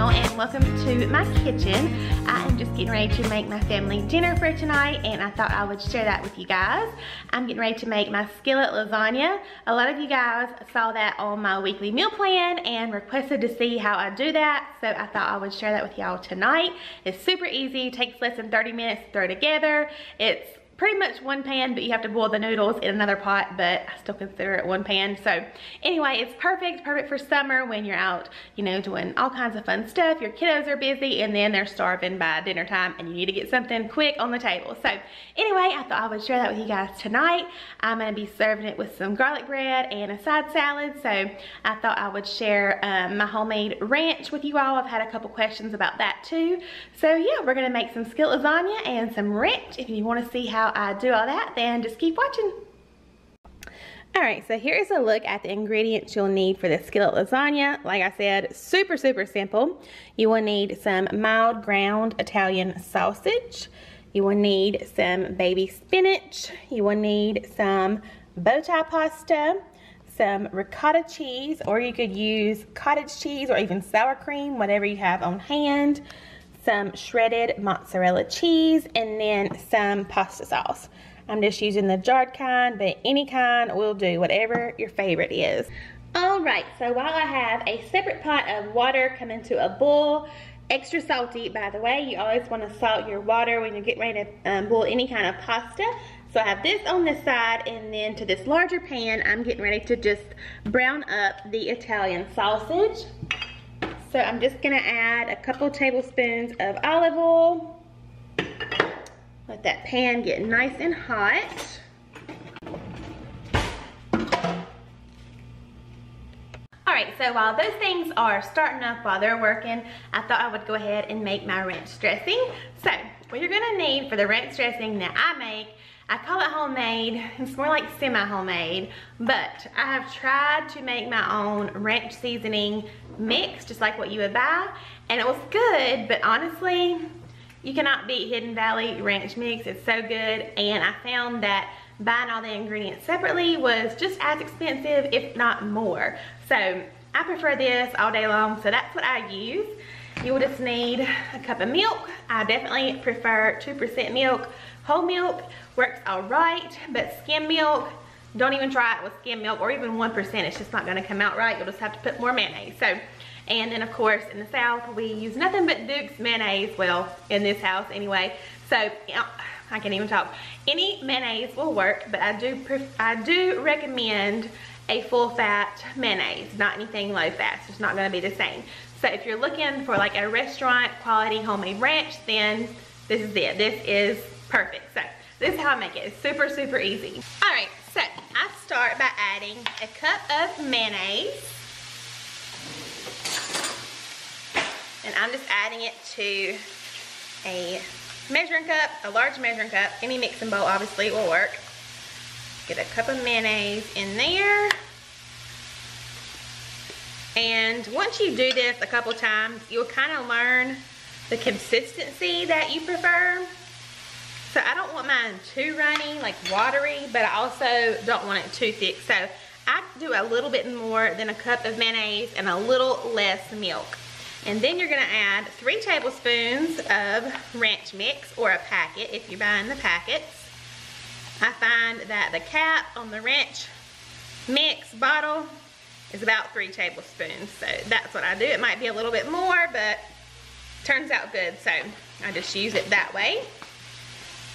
channel and welcome to my kitchen. I am just getting ready to make my family dinner for tonight and I thought I would share that with you guys. I'm getting ready to make my skillet lasagna. A lot of you guys saw that on my weekly meal plan and requested to see how I do that, so I thought I would share that with y'all tonight. It's super easy, takes less than 30 minutes to throw together. It's pretty much one pan, but you have to boil the noodles in another pot, but I still consider it one pan. So anyway, it's perfect for summer when you're out, you know, doing all kinds of fun stuff. Your kiddos are busy and then they're starving by dinner time and you need to get something quick on the table. So anyway, I thought I would share that with you guys tonight. I'm gonna be serving it with some garlic bread and a side salad. So I thought I would share my homemade ranch with you all. I've had a couple questions about that too. So yeah, we're gonna make some skillet lasagna and some ranch. If you wanna see how I do all that, then just keep watching. Alright, so here's a look at the ingredients you'll need for the skillet lasagna. Like I said, super simple. You will need some mild ground Italian sausage. You will need some baby spinach. You will need some bow tie pasta, some ricotta cheese, or you could use cottage cheese or even sour cream, whatever you have on hand, some shredded mozzarella cheese, and then some pasta sauce. I'm just using the jarred kind, but any kind will do, whatever your favorite is. Alright, so while I have a separate pot of water come into a boil, extra salty by the way, you always want to salt your water when you're getting ready to boil any kind of pasta. So I have this on this side, and then to this larger pan, I'm getting ready to just brown up the Italian sausage. So I'm just gonna add a couple tablespoons of olive oil. Let that pan get nice and hot. Alright, so while those things are starting up, while they're working, I thought I would go ahead and make my ranch dressing. So what you're gonna need for the ranch dressing that I make, I call it homemade. It's more like semi-homemade, but I have tried to make my own ranch seasoning mix, just like what you would buy, and it was good, but honestly, you cannot beat Hidden Valley ranch mix. It's so good, and I found that buying all the ingredients separately was just as expensive, if not more. So I prefer this all day long, so that's what I use. You will just need a cup of milk. I definitely prefer 2% milk. Whole milk works all right, but skim milk, don't even try it with skim milk, or even 1%, it's just not gonna come out right. You'll just have to put more mayonnaise. So, and then of course in the South, we use nothing but Duke's mayonnaise, well, in this house anyway. So, you know, I can't even talk. Any mayonnaise will work, but I do recommend a full fat mayonnaise, not anything low fat. It's not gonna be the same. So if you're looking for like a restaurant quality homemade ranch, then this is it. This is perfect. So this is how I make it. It's super easy. All right, so I start by adding a cup of mayonnaise. And I'm just adding it to a measuring cup, a large measuring cup. Any mixing bowl obviously will work. Get a cup of mayonnaise in there. And once you do this a couple times, you'll kind of learn the consistency that you prefer. So I don't want mine too runny, like watery, but I also don't want it too thick. So I do a little bit more than a cup of mayonnaise and a little less milk. And then you're gonna add 3 tablespoons of ranch mix, or a packet if you're buying the packets. I find that the cap on the ranch mix bottle is about 3 tablespoons. So that's what I do. It might be a little bit more, but turns out good. So I just use it that way.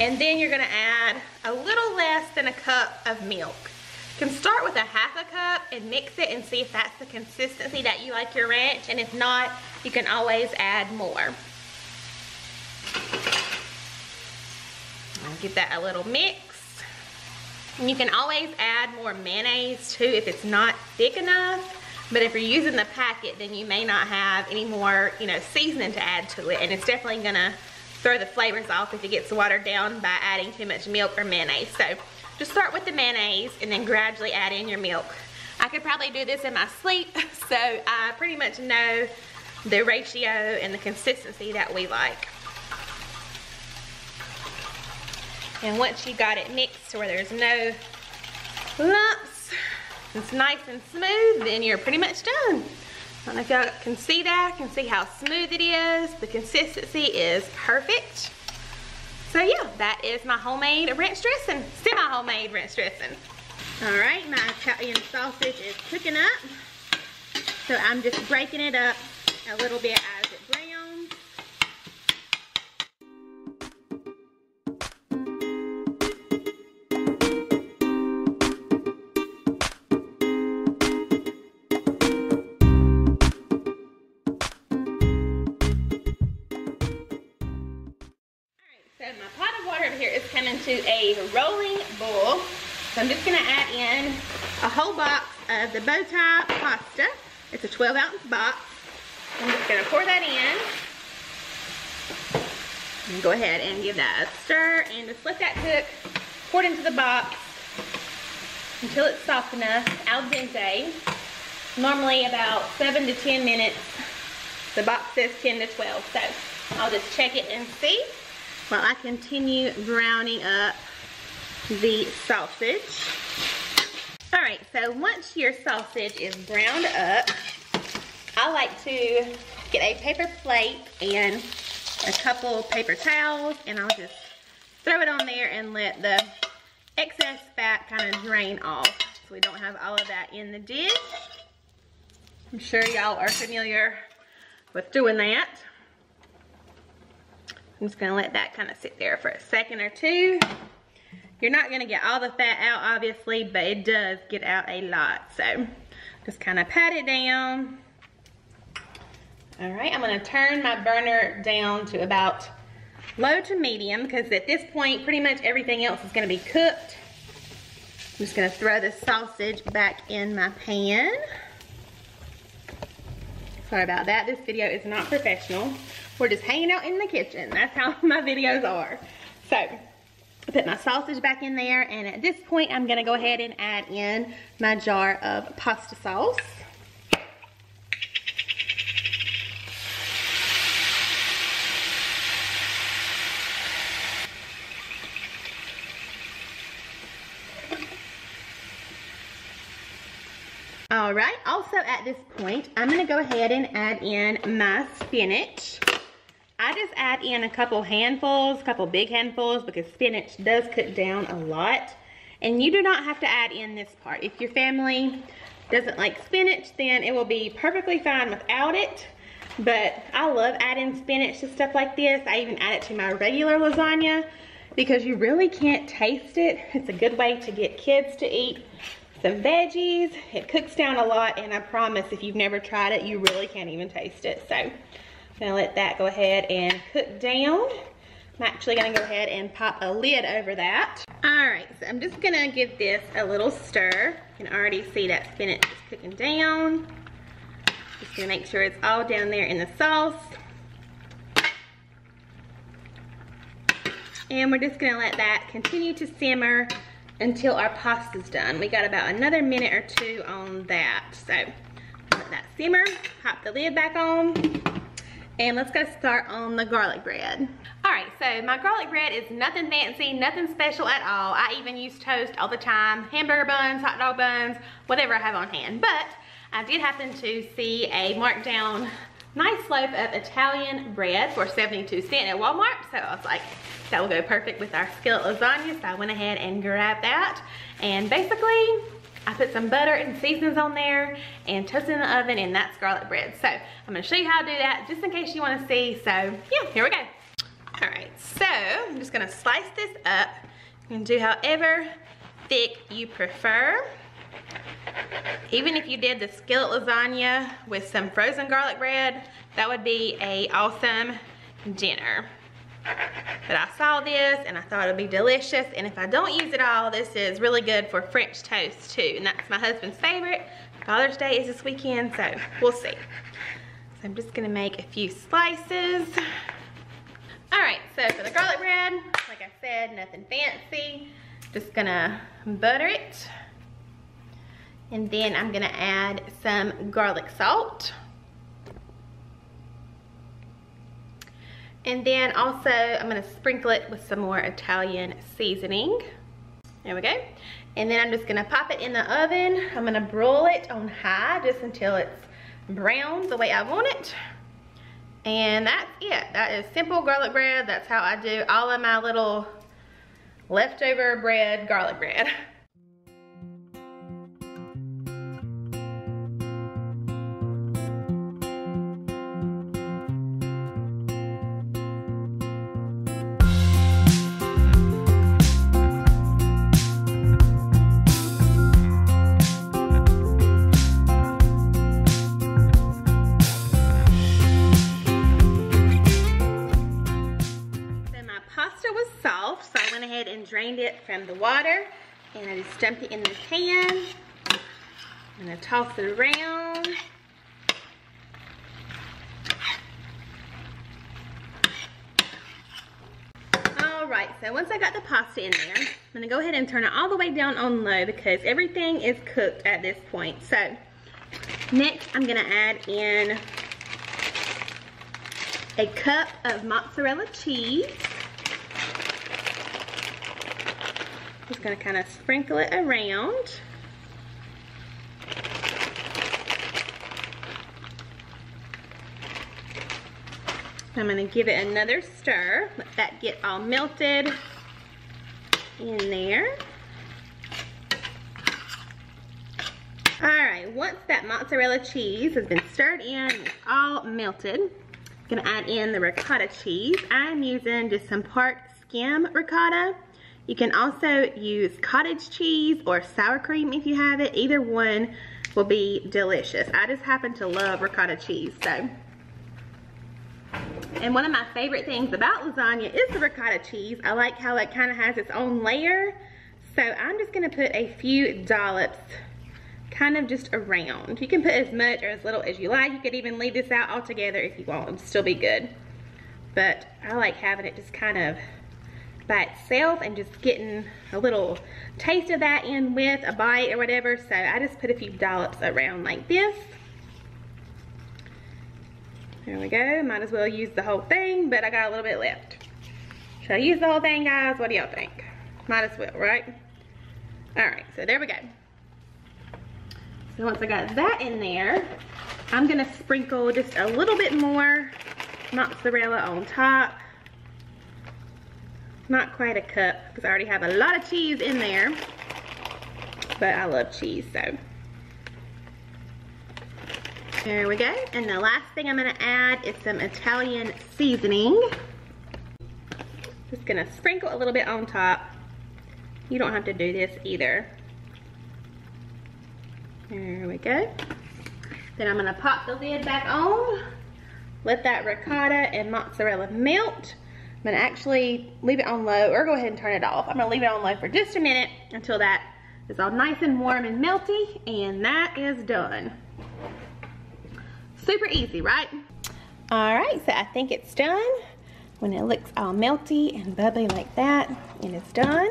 And then you're gonna add a little less than a cup of milk. You can start with a ½ cup and mix it and see if that's the consistency that you like your ranch. And if not, you can always add more. I'll give that a little mix. And you can always add more mayonnaise too if it's not thick enough. But if you're using the packet, then you may not have any more, you know, seasoning to add to it. And it's definitely gonna throw the flavors off if it gets watered down by adding too much milk or mayonnaise. So just start with the mayonnaise and then gradually add in your milk. I could probably do this in my sleep, so I pretty much know the ratio and the consistency that we like. And once you got it mixed to where there's no lumps, it's nice and smooth, then you're pretty much done. don't know if y'all can see that. You can see how smooth it is. The consistency is perfect. So yeah, that is my homemade ranch dressing, semi-homemade ranch dressing. All right, my Italian sausage is cooking up. So I'm just breaking it up a little bit as it browns. So my pot of water over here is coming to a rolling boil. So I'm just gonna add in a whole box of the bow tie pasta. It's a 12-ounce box. I'm just gonna pour that in. And go ahead and give that a stir and just let that cook. Pour it into the box until it's soft enough, al dente. Normally about 7 to 10 minutes. The box says 10 to 12, so I'll just check it and see while I continue browning up the sausage. All right, so once your sausage is browned up, I like to get a paper plate and a couple paper towels, and I'll just throw it on there and let the excess fat kind of drain off so we don't have all of that in the dish. I'm sure y'all are familiar with doing that. I'm just gonna let that kind of sit there for a second or two. You're not gonna get all the fat out, obviously, but it does get out a lot. So just kind of pat it down. All right, I'm gonna turn my burner down to about low to medium, because at this point, pretty much everything else is gonna be cooked. I'm just gonna throw the sausage back in my pan. Sorry about that, this video is not professional. We're just hanging out in the kitchen. That's how my videos are. So, I put my sausage back in there, and at this point, I'm gonna go ahead and add in my jar of pasta sauce. All right, also at this point, I'm gonna go ahead and add in my spinach. I just add in a couple handfuls, couple big handfuls, because spinach does cook down a lot. And you do not have to add in this part. If your family doesn't like spinach, then it will be perfectly fine without it. But I love adding spinach to stuff like this. I even add it to my regular lasagna because you really can't taste it. It's a good way to get kids to eat some veggies. It cooks down a lot, and I promise if you've never tried it, you really can't even taste it. So I'm gonna let that go ahead and cook down. I'm actually gonna go ahead and pop a lid over that. All right, so I'm just gonna give this a little stir. You can already see that spinach is cooking down. Just gonna make sure it's all down there in the sauce. And we're just gonna let that continue to simmer until our pasta's done. We got about another minute or two on that. So let that simmer, pop the lid back on, and let's go start on the garlic bread. All right, so my garlic bread is nothing fancy, nothing special at all. I even use toast all the time, hamburger buns, hot dog buns, whatever I have on hand. But I did happen to see a marked down nice loaf of Italian bread for 72 cents at Walmart. So I was like, that will go perfect with our skillet lasagna. So I went ahead and grabbed that. And basically, I put some butter and seasonings on there and toasted in the oven, and that's garlic bread. So I'm gonna show you how to do that just in case you wanna see. So yeah, here we go. All right, so I'm just gonna slice this up. You can do however thick you prefer. Even if you did the skillet lasagna with some frozen garlic bread, that would be an awesome dinner. But I saw this and I thought it would be delicious, and if I don't use it all, this is really good for French toast too, and that's my husband's favorite. Father's Day is this weekend, so we'll see. So I'm just gonna make a few slices. All right, so for the garlic bread, like I said, nothing fancy. Just gonna butter it. And then I'm gonna add some garlic salt. And then also I'm gonna sprinkle it with some more Italian seasoning. There we go. And then I'm just gonna pop it in the oven. I'm gonna broil it on high just until it's brown the way I want it. And that's it. That is simple garlic bread. That's how I do all of my little leftover bread, garlic bread. And drained it from the water, and I just dumped it in this pan. I'm gonna toss it around. Alright, so once I got the pasta in there, I'm gonna go ahead and turn it all the way down on low because everything is cooked at this point. So next I'm gonna add in a cup of mozzarella cheese. Just gonna kind of sprinkle it around. I'm gonna give it another stir. Let that get all melted in there. All right, once that mozzarella cheese has been stirred in, it's all melted, I'm gonna add in the ricotta cheese. I'm using just some part skim ricotta. You can also use cottage cheese or sour cream if you have it. Either one will be delicious. I just happen to love ricotta cheese, so. And one of my favorite things about lasagna is the ricotta cheese. I like how it kind of has its own layer. So I'm just gonna put a few dollops kind of just around. You can put as much or as little as you like. You could even leave this out altogether if you want. It'll still be good. But I like having it just kind of by itself and just getting a little taste of that in with a bite or whatever. So I just put a few dollops around like this. There we go. Might as well use the whole thing, but I got a little bit left. Should I use the whole thing, guys? What do y'all think? Might as well, right? All right, so there we go. So once I got that in there, I'm gonna sprinkle just a little bit more mozzarella on top. Not quite a cup because I already have a lot of cheese in there, but I love cheese, so. There we go. And the last thing I'm gonna add is some Italian seasoning. Just gonna sprinkle a little bit on top. You don't have to do this either. There we go. Then I'm gonna pop the lid back on, let that ricotta and mozzarella melt. I'm gonna actually leave it on low, or go ahead and turn it off. I'm gonna leave it on low for just a minute until that is all nice and warm and melty, and that is done. Super easy, right? All right, so I think it's done. When it looks all melty and bubbly like that, it is done.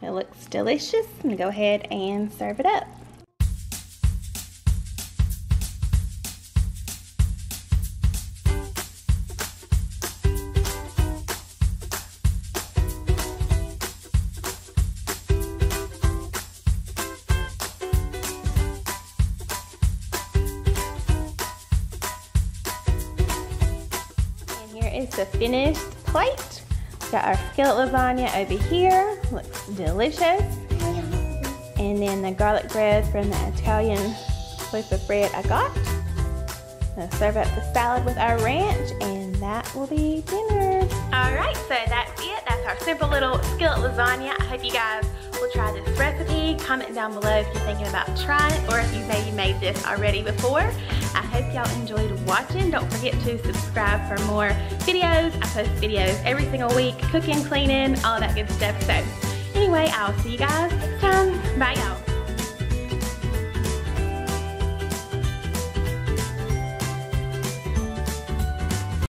It looks delicious. I'm gonna go ahead and serve it up. Is the finished plate. Got our skillet lasagna over here. Looks delicious. And then the garlic bread from the Italian loaf of bread I got. Gonna serve up the salad with our ranch, and that will be dinner. Alright, so that's it. That's our simple little skillet lasagna. I hope you guys will try this recipe. Comment down below if you're thinking about trying it, or if you maybe made this already before. I hope y'all enjoyed watching. Don't forget to subscribe for more videos. I post videos every single week, cooking, cleaning, all that good stuff. So anyway, I'll see you guys next time. Bye, y'all.